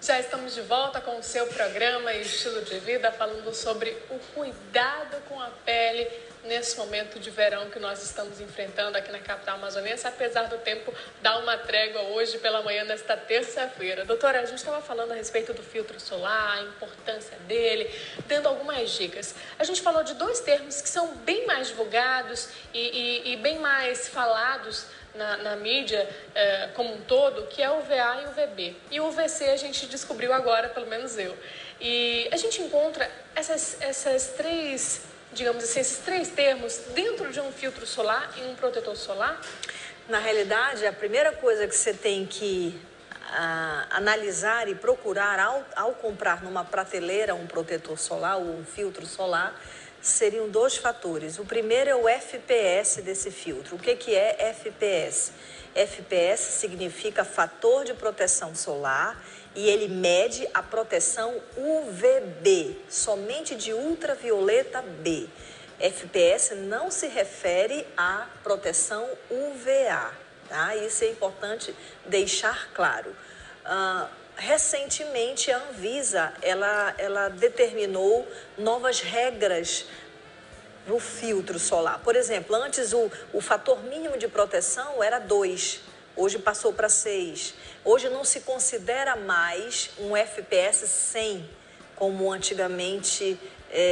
Já estamos de volta com o seu programa Estilo de Vida, falando sobre o cuidado com a pele nesse momento de verão que nós estamos enfrentando aqui na capital amazonense, apesar do tempo dar uma trégua hoje pela manhã nesta terça-feira. Doutora, a gente estava falando a respeito do filtro solar, a importância dele, dando algumas dicas. A gente falou de dois termos que são bem mais divulgados e bem mais falados na mídia como um todo, que é o UVA e o UVB. E o UVC a gente descobriu agora, pelo menos eu. E a gente encontra essas três, digamos assim, esses três termos dentro de um filtro solar e um protetor solar? Na realidade, a primeira coisa que você tem que analisar e procurar ao comprar numa prateleira um protetor solar ou um filtro solar seriam dois fatores. O primeiro é o FPS desse filtro. O que é FPS? FPS significa fator de proteção solar e ele mede a proteção UVB, somente de ultravioleta B. FPS não se refere à proteção UVA, tá? Isso é importante deixar claro. Recentemente, a Anvisa ela determinou novas regras no filtro solar. Por exemplo, antes o fator mínimo de proteção era 2, hoje passou para 6. Hoje não se considera mais um FPS 100, como antigamente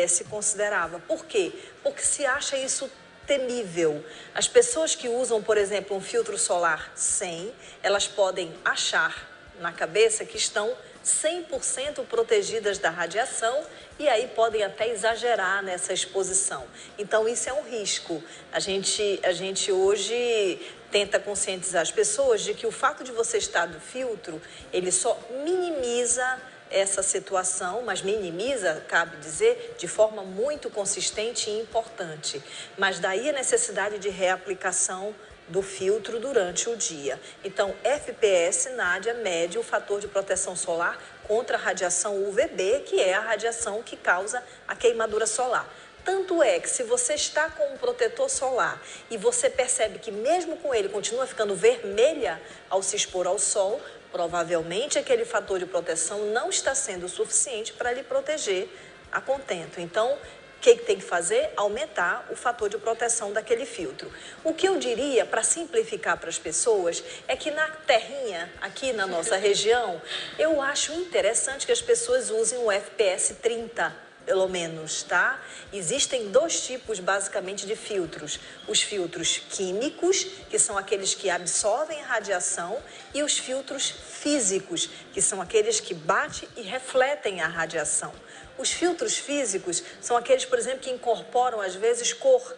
se considerava. Por quê? Porque se acha isso temível. As pessoas que usam, por exemplo, um filtro solar 100, elas podem achar na cabeça que estão 100% protegidas da radiação e aí podem até exagerar nessa exposição. Então, isso é um risco. A gente hoje tenta conscientizar as pessoas de que o fato de você estar do filtro, ele só minimiza essa situação, mas minimiza, cabe dizer, de forma muito consistente e importante. Mas daí a necessidade de reaplicação do filtro durante o dia. Então, FPS, Nádia, mede o fator de proteção solar contra a radiação UVB, que é a radiação que causa a queimadura solar. Tanto é que se você está com um protetor solar e você percebe que mesmo com ele continua ficando vermelha ao se expor ao sol, provavelmente aquele fator de proteção não está sendo suficiente para lhe proteger a contento. Então, o que tem que fazer? Aumentar o fator de proteção daquele filtro. O que eu diria, para simplificar para as pessoas, é que na terrinha, aqui na nossa região, eu acho interessante que as pessoas usem o FPS 30, pelo menos, tá? Existem dois tipos, basicamente, de filtros. Os filtros químicos, que são aqueles que absorvem a radiação, e os filtros físicos, que são aqueles que batem e refletem a radiação. Os filtros físicos são aqueles, por exemplo, que incorporam, às vezes, cor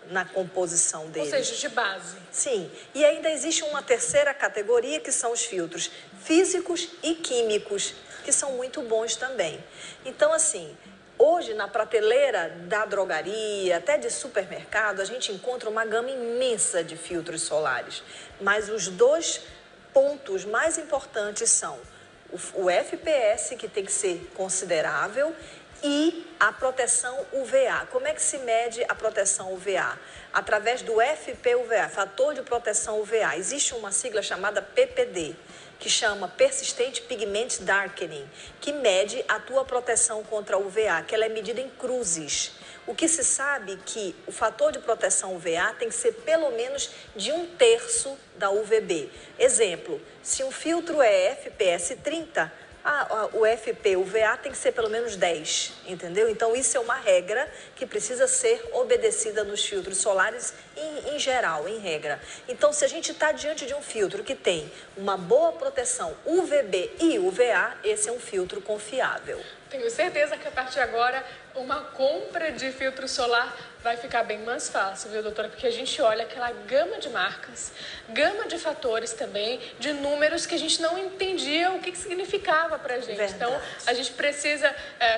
na composição deles. Ou seja, de base. Sim. E ainda existe uma terceira categoria, que são os filtros físicos e químicos, que são muito bons também. Então, assim, hoje, na prateleira da drogaria, até de supermercado, a gente encontra uma gama imensa de filtros solares. Mas os dois pontos mais importantes são o FPS, que tem que ser considerável, e a proteção UVA. Como é que se mede a proteção UVA? Através do FPUVA, fator de proteção UVA. Existe uma sigla chamada PPD, que chama Persistent Pigment Darkening, que mede a tua proteção contra a UVA, que ela é medida em cruzes. O que se sabe que o fator de proteção UVA tem que ser pelo menos de 1/3 da UVB. Exemplo, se um filtro é FPS 30, o FPUVA tem que ser pelo menos 10, entendeu? Então, isso é uma regra que precisa ser obedecida nos filtros solares em geral, em regra. Então, se a gente está diante de um filtro que tem uma boa proteção UVB e UVA, esse é um filtro confiável. Tenho certeza que a partir de agora uma compra de filtro solar vai ficar bem mais fácil, viu, doutora? Porque a gente olha aquela gama de marcas, gama de fatores também, de números que a gente não entendia o que significava pra gente. Verdade. Então, a gente precisa,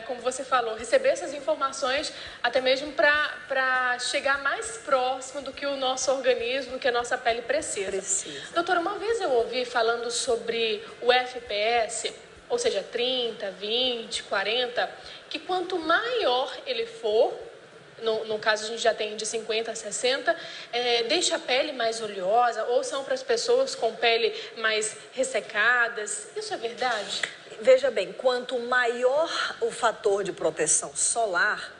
como você falou, receber essas informações até mesmo para chegar mais próximo do que o nosso organismo, do que a nossa pele precisa. Doutora, uma vez eu ouvi falando sobre o FPS, ou seja, 30, 20, 40, que quanto maior ele for, no caso a gente já tem de 50 a 60, deixa a pele mais oleosa ou são para as pessoas com pele mais ressecadas? Isso é verdade? Veja bem, quanto maior o fator de proteção solar,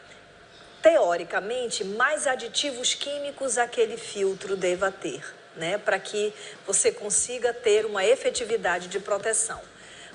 teoricamente, mais aditivos químicos aquele filtro deva ter, né? Para que você consiga ter uma efetividade de proteção.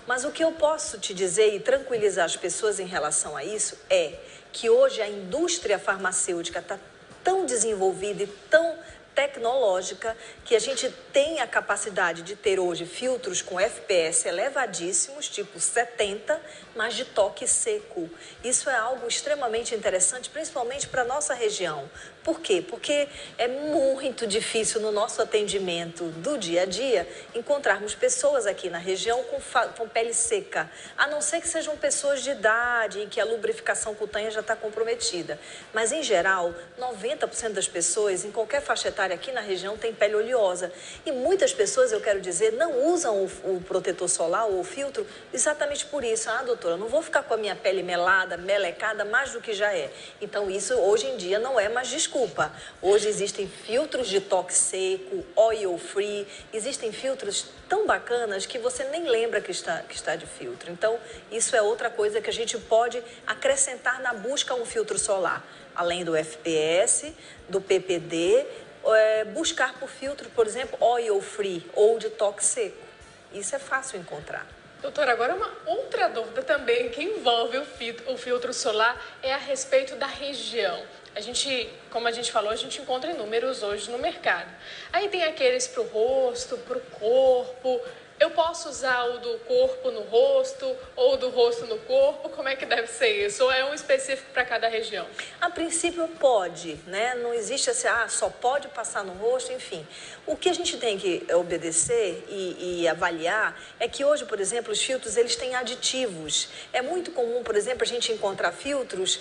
Mas o que eu posso te dizer e tranquilizar as pessoas em relação a isso é que hoje a indústria farmacêutica está tão desenvolvida e tão tecnológica que a gente tem a capacidade de ter hoje filtros com FPS elevadíssimos, tipo 70, mas de toque seco. Isso é algo extremamente interessante, principalmente para a nossa região. Por quê? Porque é muito difícil no nosso atendimento do dia a dia encontrarmos pessoas aqui na região com pele seca, a não ser que sejam pessoas de idade em que a lubrificação cutânea já está comprometida. Mas, em geral, 90% das pessoas, em qualquer faixa etária aqui na região, tem pele oleosa. E muitas pessoas, eu quero dizer, não usam o protetor solar ou o filtro exatamente por isso. Ah, doutora, eu não vou ficar com a minha pele melada, melecada, mais do que já é. Então, isso hoje em dia não é mais desculpa. Hoje existem filtros de toque seco, oil free, existem filtros tão bacanas que você nem lembra que está de filtro. Então, isso é outra coisa que a gente pode acrescentar na busca a um filtro solar. Além do FPS, do PPD, buscar por filtro, por exemplo, oil free ou de toque seco. Isso é fácil encontrar. Doutora, agora uma outra dúvida também que envolve o filtro solar é a respeito da região. Como a gente falou, a gente encontra inúmeros hoje no mercado. Aí tem aqueles para o rosto, para o corpo. Eu posso usar o do corpo no rosto ou do rosto no corpo? Como é que deve ser isso? Ou é um específico para cada região? A princípio pode, né? Não existe assim, só pode passar no rosto, enfim. O que a gente tem que obedecer e avaliar é que hoje, por exemplo, os filtros eles têm aditivos. É muito comum, por exemplo, a gente encontrar filtros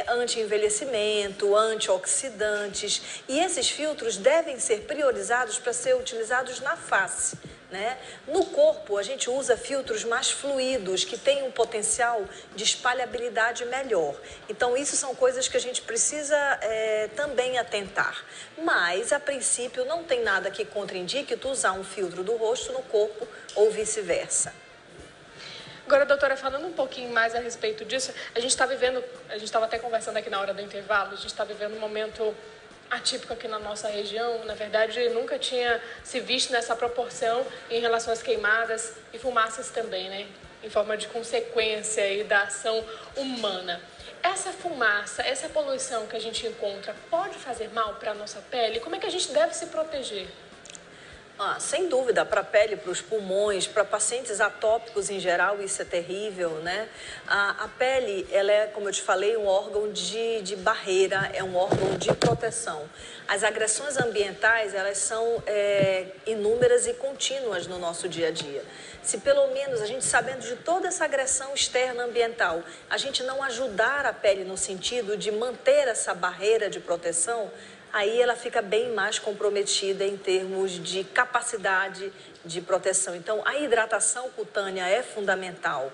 anti-envelhecimento, antioxidantes. E esses filtros devem ser priorizados para ser utilizados na face. Né? No corpo, a gente usa filtros mais fluidos, que têm um potencial de espalhabilidade melhor. Então, isso são coisas que a gente precisa também atentar. Mas, a princípio, não tem nada que contraindique tu usar um filtro do rosto no corpo ou vice-versa. Agora, doutora, falando um pouquinho mais a respeito disso, a gente estava até conversando aqui na hora do intervalo, a gente está vivendo um momento atípico aqui na nossa região. Na verdade, nunca tinha se visto nessa proporção em relação às queimadas e fumaças também, né? Em forma de consequência aí da ação humana. Essa fumaça, essa poluição que a gente encontra, pode fazer mal para a nossa pele? Como é que a gente deve se proteger? Sem dúvida, para a pele, para os pulmões, para pacientes atópicos em geral, isso é terrível, né? A pele, ela é, como eu te falei, um órgão de barreira, é um órgão de proteção. As agressões ambientais, elas são inúmeras e contínuas no nosso dia a dia. Se pelo menos a gente, sabendo de toda essa agressão externa ambiental, a gente não ajudar a pele no sentido de manter essa barreira de proteção, aí ela fica bem mais comprometida em termos de capacidade de proteção. Então, a hidratação cutânea é fundamental.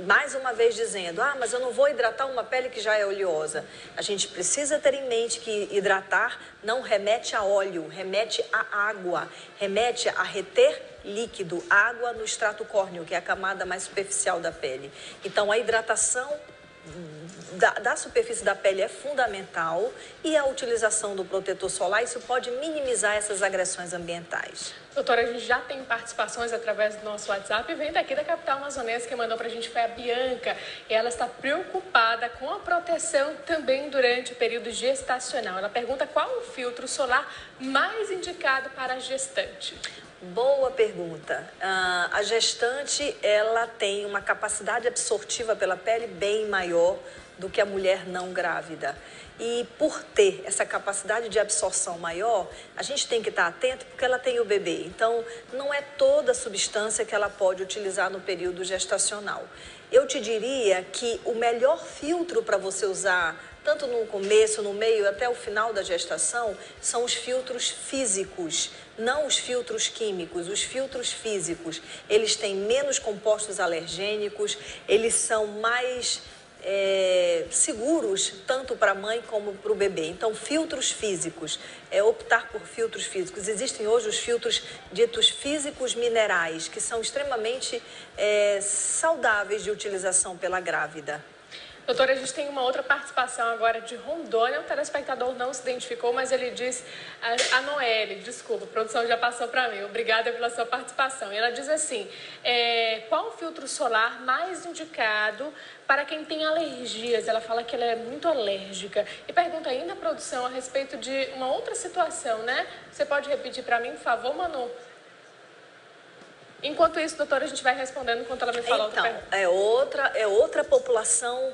Mais uma vez dizendo, mas eu não vou hidratar uma pele que já é oleosa. A gente precisa ter em mente que hidratar não remete a óleo, remete a água, remete a reter líquido, água no extrato córneo, que é a camada mais superficial da pele. Então, a hidratação da superfície da pele é fundamental e a utilização do protetor solar, isso pode minimizar essas agressões ambientais. Doutora, a gente já tem participações através do nosso WhatsApp e vem daqui da capital amazonense. Quem mandou pra gente foi a Bianca e ela está preocupada com a proteção também durante o período gestacional. Ela pergunta qual o filtro solar mais indicado para a gestante. Boa pergunta. A gestante, ela tem uma capacidade absortiva pela pele bem maior do que a mulher não grávida. E por ter essa capacidade de absorção maior, a gente tem que estar atento porque ela tem o bebê. Então, não é toda substância que ela pode utilizar no período gestacional. Eu te diria que o melhor filtro para você usar, tanto no começo, no meio, até o final da gestação, são os filtros físicos, não os filtros químicos. Os filtros físicos, eles têm menos compostos alergênicos, eles são mais seguros tanto para a mãe como para o bebê. Então, filtros físicos, optar por filtros físicos. Existem hoje os filtros ditos físicos minerais, que são extremamente saudáveis de utilização pela grávida. Doutora, a gente tem uma outra participação agora de Rondônia. O telespectador não se identificou, mas ele diz, a Noelle, desculpa, a produção já passou para mim, obrigada pela sua participação. E ela diz assim, qual o filtro solar mais indicado para quem tem alergias? Ela fala que ela é muito alérgica. E pergunta ainda a produção a respeito de uma outra situação, né? Você pode repetir para mim, por favor, Manu? Enquanto isso, doutora, a gente vai respondendo enquanto ela me fala outra pergunta. É outra população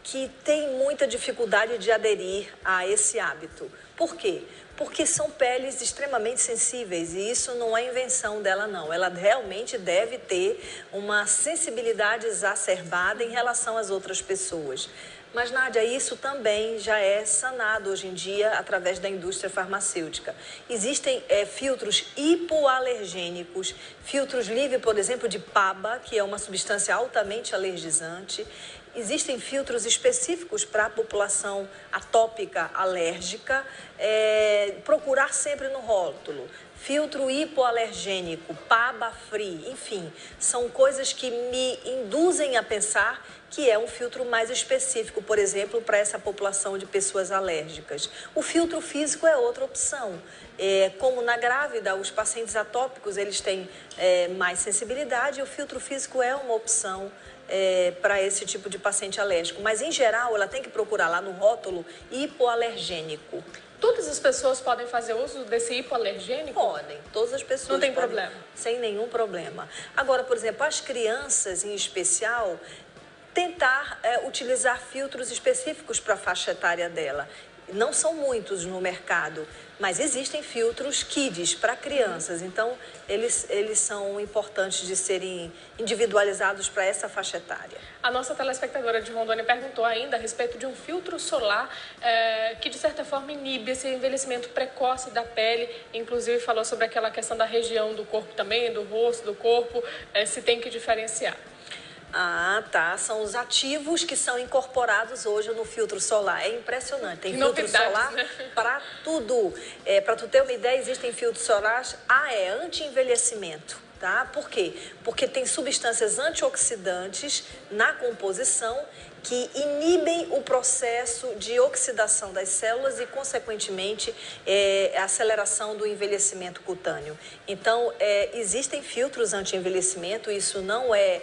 que tem muita dificuldade de aderir a esse hábito. Por quê? Porque são peles extremamente sensíveis e isso não é invenção dela, não. Ela realmente deve ter uma sensibilidade exacerbada em relação às outras pessoas. Mas, Nádia, isso também já é sanado hoje em dia através da indústria farmacêutica. Existem filtros hipoalergênicos, filtros livres, por exemplo, de PABA, que é uma substância altamente alergizante. Existem filtros específicos para a população atópica alérgica. Procurar sempre no rótulo. Filtro hipoalergênico, PABA free, enfim, são coisas que me induzem a pensar que é um filtro mais específico, por exemplo, para essa população de pessoas alérgicas. O filtro físico é outra opção. Como na grávida, os pacientes atópicos eles têm mais sensibilidade, e o filtro físico é uma opção para esse tipo de paciente alérgico. Mas, em geral, ela tem que procurar lá no rótulo hipoalergênico. Todas as pessoas podem fazer uso desse hipoalergênico? Podem, todas as pessoas não tem podem, problema? Sem nenhum problema. Agora, por exemplo, as crianças em especial, tentar utilizar filtros específicos para a faixa etária dela. Não são muitos no mercado, mas existem filtros kids para crianças, então eles são importantes de serem individualizados para essa faixa etária. A nossa telespectadora de Rondônia perguntou ainda a respeito de um filtro solar que de certa forma inibe esse envelhecimento precoce da pele, inclusive falou sobre aquela questão da região do corpo também, do rosto, do corpo, se tem que diferenciar. Ah, tá. São os ativos que são incorporados hoje no filtro solar. É impressionante. Tem filtro solar, né, para tudo. Para tu ter uma ideia, existem filtros solares anti-envelhecimento. Tá? Por quê? Porque tem substâncias antioxidantes na composição que inibem o processo de oxidação das células e, consequentemente, a aceleração do envelhecimento cutâneo. Então, existem filtros anti-envelhecimento, isso não é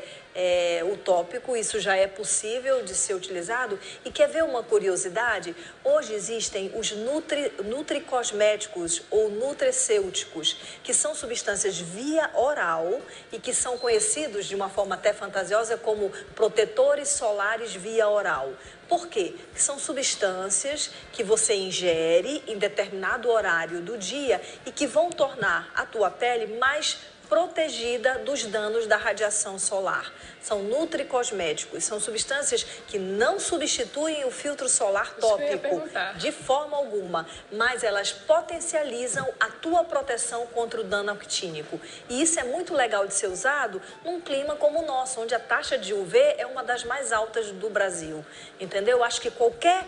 utópico, isso já é possível de ser utilizado. E quer ver uma curiosidade? Hoje existem os nutricosméticos ou nutracêuticos, que são substâncias via oral e que são conhecidos de uma forma até fantasiosa como protetores solares via oral. Por quê? São substâncias que você ingere em determinado horário do dia e que vão tornar a tua pele mais protegida dos danos da radiação solar. São nutricosméticos, são substâncias que não substituem o filtro solar tópico de forma alguma, mas elas potencializam a tua proteção contra o dano actínico. E isso é muito legal de ser usado num clima como o nosso, onde a taxa de UV é uma das mais altas do Brasil. Entendeu? Acho que qualquer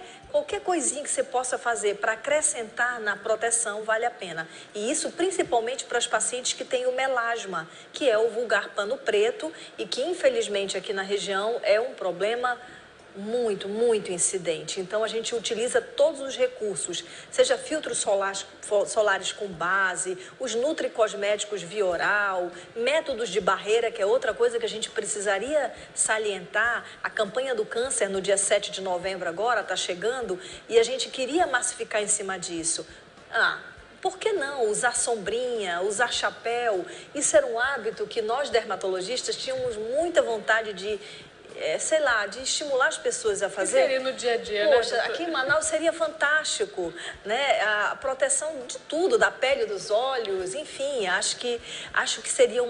coisinha que você possa fazer para acrescentar na proteção vale a pena. E isso principalmente para os pacientes que têm o melasma, que é o vulgar pano preto e que infelizmente aqui na região é um problema muito, muito incidente. Então a gente utiliza todos os recursos, seja filtros solares com base, os nutricosméticos via oral, métodos de barreira, que é outra coisa que a gente precisaria salientar. A campanha do câncer no dia 7 de novembro agora está chegando e a gente queria massificar em cima disso. Por que não usar sombrinha, usar chapéu? Isso era um hábito que nós dermatologistas tínhamos muita vontade de de estimular as pessoas a fazer. Que seria no dia a dia, Poxa, né? Aqui em Manaus seria fantástico, né? A proteção de tudo, da pele, dos olhos, enfim, acho que seria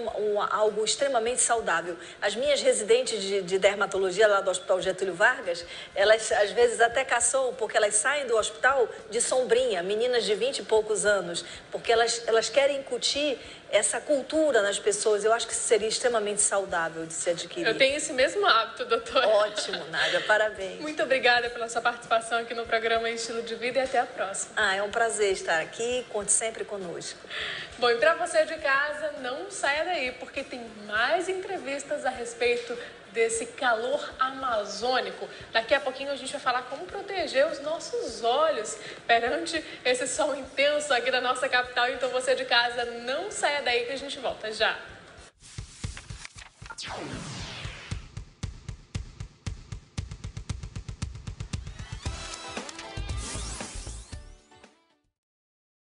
algo extremamente saudável. As minhas residentes de dermatologia lá do Hospital Getúlio Vargas, elas às vezes até caçam, porque elas saem do hospital de sombrinha, meninas de 20 e poucos anos, porque elas querem incutir essa cultura nas pessoas. Eu acho que seria extremamente saudável de se adquirir. Eu tenho esse mesmo hábito. foto, doutora. Ótimo, Nádia, parabéns. Muito obrigada pela sua participação aqui no programa Estilo de Vida e até a próxima. É um prazer estar aqui, conte sempre conosco. Bom, e para você de casa, não saia daí, porque tem mais entrevistas a respeito desse calor amazônico. Daqui a pouquinho a gente vai falar como proteger os nossos olhos perante esse sol intenso aqui da nossa capital. Então você de casa, não saia daí que a gente volta já.